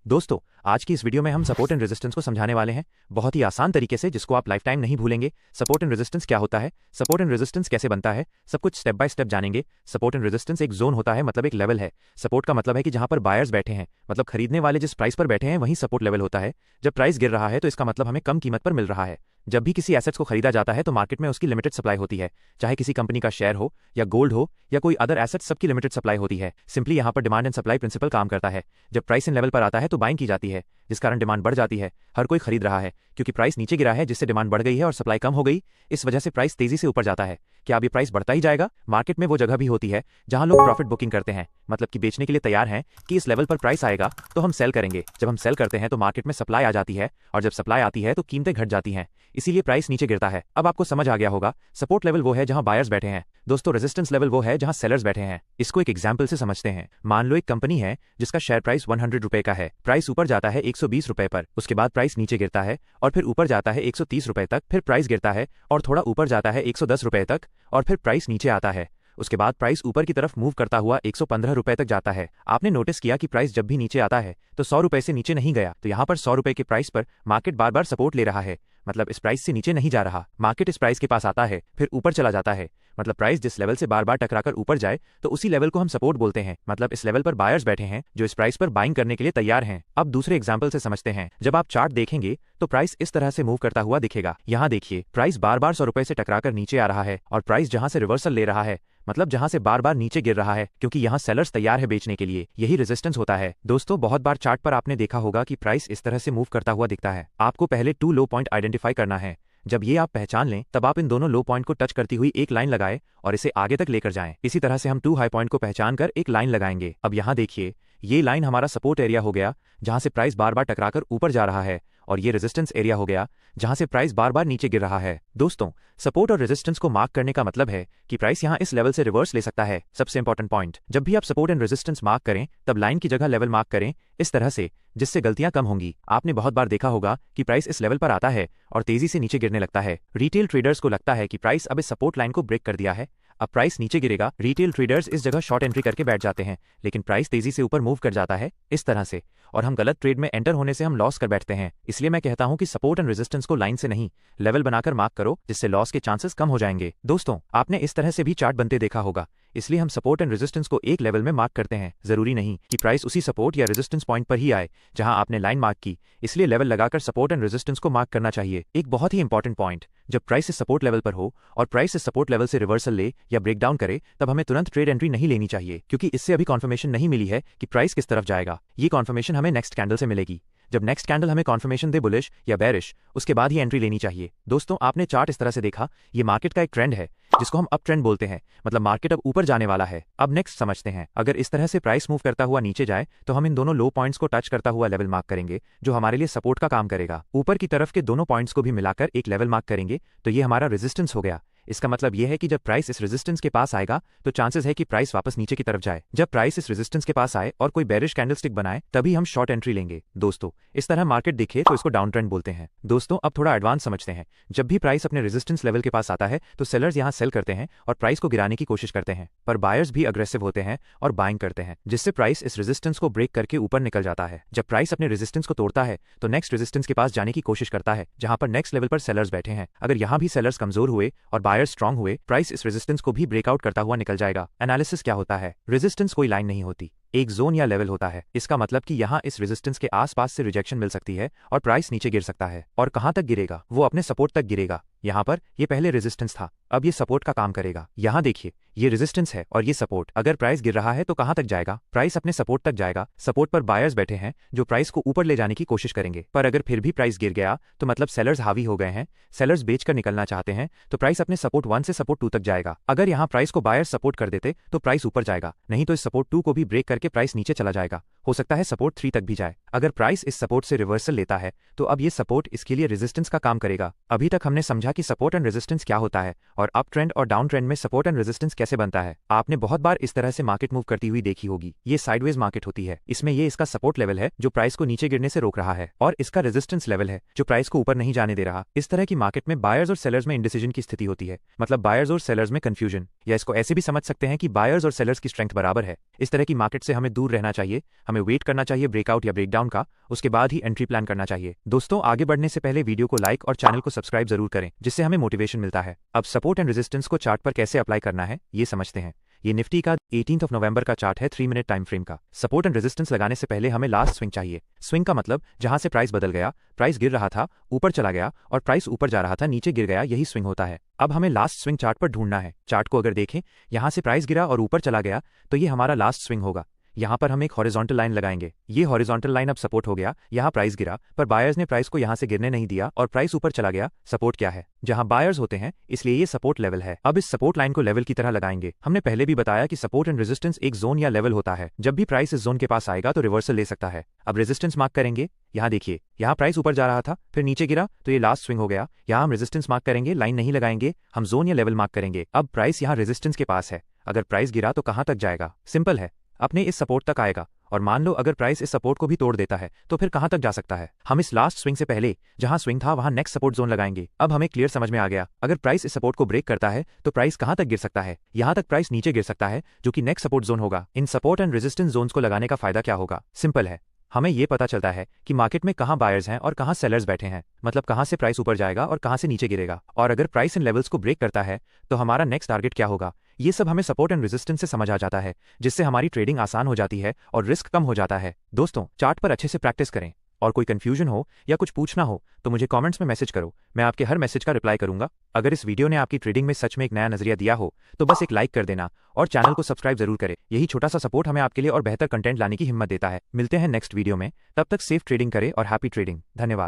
दोस्तों, आज की इस वीडियो में हम सपोर्ट एंड रेजिस्टेंस को समझाने वाले हैं, बहुत ही आसान तरीके से जिसको आप लाइफ टाइम नहीं भूलेंगे। सपोर्ट एंड रेजिस्टेंस क्या होता है, सपोर्ट एंड रेजिस्टेंस कैसे बनता है, सब कुछ स्टेप बाय स्टेप जानेंगे। सपोर्ट एंड रेजिस्टेंस एक जोन होता है, मतलब एक लेवल है। सपोर्ट का मतलब है कि जहां पर बायर्स बैठे हैं, मतलब खरीदने वाले जिस प्राइस पर बैठे हैं वहीं सपोर्ट लेवल होता है। जब प्राइस गिर रहा है तो इसका मतलब हमें कम कीमत पर मिल रहा है। जब भी किसी एसेट्स को खरीदा जाता है तो मार्केट में उसकी लिमिटेड सप्लाई होती है, चाहे किसी कंपनी का शेयर हो या गोल्ड हो या कोई अदर एसेट, सबकी लिमिटेड सप्लाई होती है। सिंपली यहाँ पर डिमांड एंड सप्लाई प्रिंसिपल काम करता है। जब प्राइस इन लेवल पर आता है तो बाइंग की जाती है, जिस कारण डिमांड बढ़ जाती है। हर कोई खरीद रहा है क्योंकि प्राइस नीचे गिरा है, जिससे डिमांड बढ़ गई है और सप्लाई कम हो गई। इस वजह से प्राइस तेजी से ऊपर जाता है। क्या अब ये प्राइस बढ़ता ही जाएगा? मार्केट में वो जगह भी होती है जहां लोग प्रॉफिट बुकिंग करते हैं, मतलब कि बेचने के लिए तैयार हैं कि इस लेवल पर प्राइस आएगा तो हम सेल करेंगे। जब हम सेल करते हैं तो मार्केट में सप्लाई आ जाती है और जब सप्लाई आती है तो कीमतें घट जाती हैं, इसीलिए प्राइस नीचे गिरता है। अब आपको समझ आ गया होगा, सपोर्ट लेवल वो है जहां बायर्स बैठे हैं। दोस्तों, रेजिस्टेंस लेवल वो है जहां सेलर्स बैठे हैं। इसको एक एग्जांपल से समझते हैं। मान लो एक कंपनी है जिसका शेयर प्राइस 100 रुपए का है। प्राइस ऊपर जाता है 120 रुपए पर, उसके बाद प्राइस नीचे गिरता है और फिर ऊपर जाता है 130 रुपए तक, फिर प्राइस गिरता है और थोड़ा ऊपर जाता है 110 रुपए तक और फिर प्राइस नीचे आता है। उसके बाद प्राइस ऊपर की तरफ मूव करता हुआ 115 रुपए तक जाता है। आपने नोटिस किया कि प्राइस जब भी नीचे आता है तो 100 रुपए से नीचे नहीं गया, तो यहाँ पर 100 रुपए के प्राइस पर मार्केट बार बार सपोर्ट ले रहा है, मतलब इस प्राइस से नीचे नहीं जा रहा। मार्केट इस प्राइस के पास आता है फिर ऊपर चला जाता है, मतलब प्राइस जिस लेवल से बार बार टकराकर ऊपर जाए तो उसी लेवल को हम सपोर्ट बोलते हैं। मतलब इस लेवल पर बायर्स बैठे हैं जो इस प्राइस पर बाइंग करने के लिए तैयार हैं। अब दूसरे एग्जांपल से समझते हैं। जब आप चार्ट देखेंगे तो प्राइस इस तरह से मूव करता हुआ दिखेगा। यहाँ देखिए, प्राइस बार बार 100 रुपए से टकराकर नीचे आ रहा है और प्राइस जहां से रिवर्सल ले रहा है, मतलब जहां से बार बार नीचे गिर रहा है, क्योंकि यहाँ सेलर्स तैयार है बेचने के लिए। यही रेजिस्टेंस होता है। दोस्तों, बहुत बार चार्ट पर आपने देखा होगा कि प्राइस इस तरह से मूव करता हुआ दिखता है। आपको पहले 2 लो पॉइंट आइडेंटिफाई करना है। जब ये आप पहचान लें तब आप इन दोनों लो पॉइंट को टच करती हुई एक लाइन लगाएं और इसे आगे तक लेकर जाएं। इसी तरह से हम 2 हाई पॉइंट को पहचान कर एक लाइन लगाएंगे। अब यहाँ देखिए, ये लाइन हमारा सपोर्ट एरिया हो गया जहां से प्राइस बार बार टकराकर ऊपर जा रहा है, और ये रेजिस्टेंस एरिया हो गया जहां से प्राइस बार बार नीचे गिर रहा है। दोस्तों, सपोर्ट और रेजिस्टेंस को मार्क करने का मतलब है कि प्राइस यहां इस लेवल से रिवर्स ले सकता है। सबसे इंपॉर्टेंट पॉइंट, जब भी आप सपोर्ट एंड रेजिस्टेंस मार्क करें तब लाइन की जगह लेवल मार्क करें इस तरह से, जिससे गलतियां कम होंगी। आपने बहुत बार देखा होगा कि प्राइस इस लेवल पर आता है और तेजी से नीचे गिरने लगता है। रिटेल ट्रेडर्स को लगता है कि प्राइस अब इस सपोर्ट लाइन को ब्रेक कर दिया है, अब प्राइस नीचे गिरेगा। रिटेल ट्रेडर्स इस जगह शॉर्ट एंट्री करके बैठ जाते हैं, लेकिन प्राइस तेजी से ऊपर मूव कर जाता है इस तरह से, और हम गलत ट्रेड में एंटर होने से हम लॉस कर बैठते हैं। इसलिए मैं कहता हूं कि सपोर्ट एंड रेजिस्टेंस को लाइन से नहीं, लेवल बनाकर मार्क करो, जिससे लॉस के चांसेस कम हो जाएंगे। दोस्तों, आपने इस तरह से भी चार्ट बनते देखा होगा, इसलिए हम सपोर्ट एंड रेजिस्टेंस को एक लेवल में मार्क करते हैं। जरूरी नहीं कि प्राइस उसी सपोर्ट या रेजिस्टेंस पॉइंट पर ही आए जहां आपने लाइन मार्क की, इसलिए लेवल लगाकर सपोर्ट एंड रेजिस्टेंस को मार्क करना चाहिए। एक बहुत ही इंपॉर्टेंट पॉइंट, जब प्राइस इस सपोर्ट लेवल पर हो और प्राइस इस सपोर्ट लेवल से रिवर्सल ले या ब्रेक डाउन करे, तब हमें तुरंत ट्रेड एंट्री नहीं लेनी चाहिए, क्योंकि इससे अभी कॉन्फर्मेशन नहीं मिली है कि प्राइस किस तरफ जाएगा। ये कॉन्फर्मेशन हमें नेक्स्ट कैंडल से मिलेगी। जब नेक्स्ट कैंडल हमें कॉन्फर्मेशन दे बुलिश या बेरिश, उसके बाद ही एंट्री लेनी चाहिए। दोस्तों, आपने चार्ट इस तरह से देखा, ये मार्केट का एक ट्रेंड है जिसको हम अप ट्रेंड बोलते हैं, मतलब मार्केट अब ऊपर जाने वाला है। अब नेक्स्ट समझते हैं। अगर इस तरह से प्राइस मूव करता हुआ नीचे जाए तो हम इन दोनों लो पॉइंट्स को टच करता हुआ लेवल मार्क करेंगे, जो हमारे लिए सपोर्ट का काम करेगा। ऊपर की तरफ के दोनों पॉइंट्स को भी मिलाकर एक लेवल मार्क करेंगे तो ये हमारा रेजिस्टेंस हो गया। इसका मतलब यह है कि जब प्राइस इस रेजिस्टेंस के पास आएगा तो चांसेस है कि प्राइस वापस नीचे की तरफ जाए। जब प्राइस इस रेजिस्टेंस के पास आए और कोई बेरिश कैंडलस्टिक बनाए तभी हम शॉर्ट एंट्री लेंगे। दोस्तों, इस तरह मार्केट दिखे तो इसको डाउन ट्रेंड बोलते हैं। दोस्तों, अब थोड़ा एडवांस समझते हैं। जब भी प्राइस अपने रेजिस्टेंस लेवल के पास आता है तो सेलर्स यहां सेल करते हैं और प्राइस को गिराने की कोशिश करते हैं, पर बायर्स भी अग्रेसिव होते हैं और बाइंग करते हैं, जिससे प्राइस इस रेजिस्टेंस को ब्रेक करके ऊपर निकल जाता है। जब प्राइस अपने रेजिस्टेंस को तोड़ता है तो नेक्स्ट रेजिस्टेंस के पास जाने की कोशिश करता है, जहां पर नेक्स्ट लेवल पर सेलर्स बैठे हैं। अगर यहां भी सेलर्स कमजोर हुए और बायर्स स्ट्रांग हुए, प्राइस इस रेजिस्टेंस को भी ब्रेकआउट करता हुआ निकल जाएगा। एनालिसिस क्या होता है? रेजिस्टेंस कोई लाइन नहीं होती, एक जोन या लेवल होता है। इसका मतलब कि यहाँ इस रेजिस्टेंस के आसपास से रिजेक्शन मिल सकती है और प्राइस नीचे गिर सकता है। और कहां तक गिरेगा? वो अपने सपोर्ट तक गिरेगा। यहाँ पर ये पहले रेजिस्टेंस था, अब ये सपोर्ट का काम करेगा। यहाँ देखिए, ये रेजिस्टेंस है और ये सपोर्ट। अगर प्राइस गिर रहा है तो कहां तक जाएगा? प्राइस अपने सपोर्ट तक जाएगा। सपोर्ट पर बायर्स बैठे हैं जो प्राइस को ऊपर ले जाने की कोशिश करेंगे, पर अगर फिर भी प्राइस गिर गया तो मतलब सेलर्स हावी हो गए हैं, सेलर्स बेचकर निकलना चाहते हैं, तो प्राइस अपने सपोर्ट 1 से सपोर्ट 2 तक जाएगा। अगर यहाँ प्राइस को बायर्स सपोर्ट कर देते तो प्राइस ऊपर जाएगा, नहीं तो इस सपोर्ट 2 को भी ब्रेक करके प्राइस नीचे चला जाएगा। हो सकता है सपोर्ट 3 तक भी जाए। अगर प्राइस इस सपोर्ट से रिवर्सल लेता है तो अब ये सपोर्ट इसके लिए रेजिस्टेंस का काम करेगा। अभी तक हमने समझा कि सपोर्ट एंड रेजिस्टेंस क्या होता है और अप ट्रेंड और डाउन ट्रेंड में सपोर्ट एंड रेजिस्टेंस कैसे बनता है। आपने बहुत बार इस तरह से मार्केट मूव करती हुई देखी होगी। ये साइडवेज मार्केट होती है। इसमें ये इसका सपोर्ट लेवल है जो प्राइस को नीचे गिरने से रोक रहा है, और इसका रेजिस्टेंस लेवल है जो प्राइस को ऊपर नहीं जाने दे रहा। इस तरह की मार्केट में बायर्स और सेलर्स में इंडिसीजन की स्थिति होती है, मतलब बायर्स और सेलर्स में कंफ्यूजन, या इसको ऐसे भी समझ सकते हैं कि बायर्स और सेलर्स की स्ट्रेंथ बराबर है। इस तरह की मार्केट से हमें दूर रहना चाहिए। हमें हमें वेट करना चाहिए ब्रेकआउट या ब्रेकडाउन का, उसके बाद ही एंट्री प्लान करना चाहिए। दोस्तों, आगे बढ़ने से पहले वीडियो को लाइक और चैनल को सब्सक्राइब जरूर करें, जिससे हमें मोटिवेशन मिलता है। अब सपोर्ट एंड रेजिस्टेंस को चार्ट पर कैसे अप्लाई करना है ये समझते हैं। ये निफ्टी का 18 नवंबर का चार्ट है 3 मिनट टाइम फ्रेम का। सपोर्ट एंड रेजिस्टेंस लगाने से पहले हमें लास्ट स्विंग चाहिए। स्विंग का मतलब जहां से प्राइस बदल गया, प्राइस गिर रहा था, ऊपर चला गया, और प्राइस ऊपर जा रहा था, नीचे गिर गया, यही स्विंग होता है। अब हमें लास्ट स्विंग चार्ट पर ढूंढना है। चार्ट को अगर देखें, यहां से प्राइस गिरा और ऊपर चला गया तो ये हमारा लास्ट स्विंग होगा। यहाँ पर हम एक हॉरिजॉन्टल लाइन लगाएंगे। ये हॉरिजॉन्टल लाइन अब सपोर्ट हो गया। यहाँ प्राइस गिरा पर बायर्स ने प्राइस को यहाँ से गिरने नहीं दिया और प्राइस ऊपर चला गया। सपोर्ट क्या है? जहाँ बायर्स होते हैं, इसलिए ये सपोर्ट लेवल है। अब इस सपोर्ट लाइन को लेवल की तरह लगाएंगे। हमने पहले भी बताया कि सपोर्ट एंड रेजिस्टेंस एक जोन या लेवल होता है। जब भी प्राइस इस जोन के पास आएगा तो रिवर्सल ले सकता है। अब रेजिस्टेंस मार्क करेंगे। यहाँ देखिए, यहाँ प्राइस ऊपर जा रहा था, फिर नीचे गिरा तो ये लास्ट स्विंग हो गया। यहाँ हम रेजिस्टेंस मार्क करेंगे, लाइन नहीं लगाएंगे, हम जोन या लेवल मार्क करेंगे। अब प्राइस यहाँ रेजिस्टेंस के पास है। अगर प्राइस गिरा तो कहाँ तक जाएगा? सिंपल है, अपने इस सपोर्ट तक आएगा। और मान लो अगर प्राइस इस सपोर्ट को भी तोड़ देता है तो फिर कहां तक जा सकता है? हम इस लास्ट स्विंग से पहले जहां स्विंग था वहां नेक्स्ट सपोर्ट जोन लगाएंगे। अब हमें क्लियर समझ में आ गया, अगर प्राइस इस सपोर्ट को ब्रेक करता है तो प्राइस कहां तक गिर सकता है? यहां तक प्राइस नीचे गिर सकता है, जो कि नेक्स्ट सपोर्ट जोन होगा। In support and resistance zones को लगाने का फायदा क्या होगा? सिंपल है, हमें ये पता चलता है कि मार्केट में कहां बायर्स हैं और कहां सेलर्स बैठे हैं, मतलब कहां से प्राइस ऊपर जाएगा और कहां से नीचे गिरेगा। और अगर प्राइस इन लेवल्स को ब्रेक करता है तो हमारा नेक्स्ट टारगेट क्या होगा, ये सब हमें सपोर्ट एंड रेजिस्टेंस से समझ आ जाता है, जिससे हमारी ट्रेडिंग आसान हो जाती है और रिस्क कम हो जाता है। दोस्तों, चार्ट पर अच्छे से प्रैक्टिस करें, और कोई कंफ्यूजन हो या कुछ पूछना हो तो मुझे कमेंट्स में मैसेज करो, मैं आपके हर मैसेज का रिप्लाई करूंगा। अगर इस वीडियो ने आपकी ट्रेडिंग में सच में एक नया नजरिया दिया हो तो बस एक लाइक कर देना और चैनल को सब्सक्राइब जरूर करें। यही छोटा सा सपोर्ट हमें आपके लिए और बेहतर कंटेंट लाने की हिम्मत देता है। मिलते हैं नेक्स्ट वीडियो में, तब तक सेफ ट्रेडिंग करें और हैप्पी ट्रेडिंग। धन्यवाद।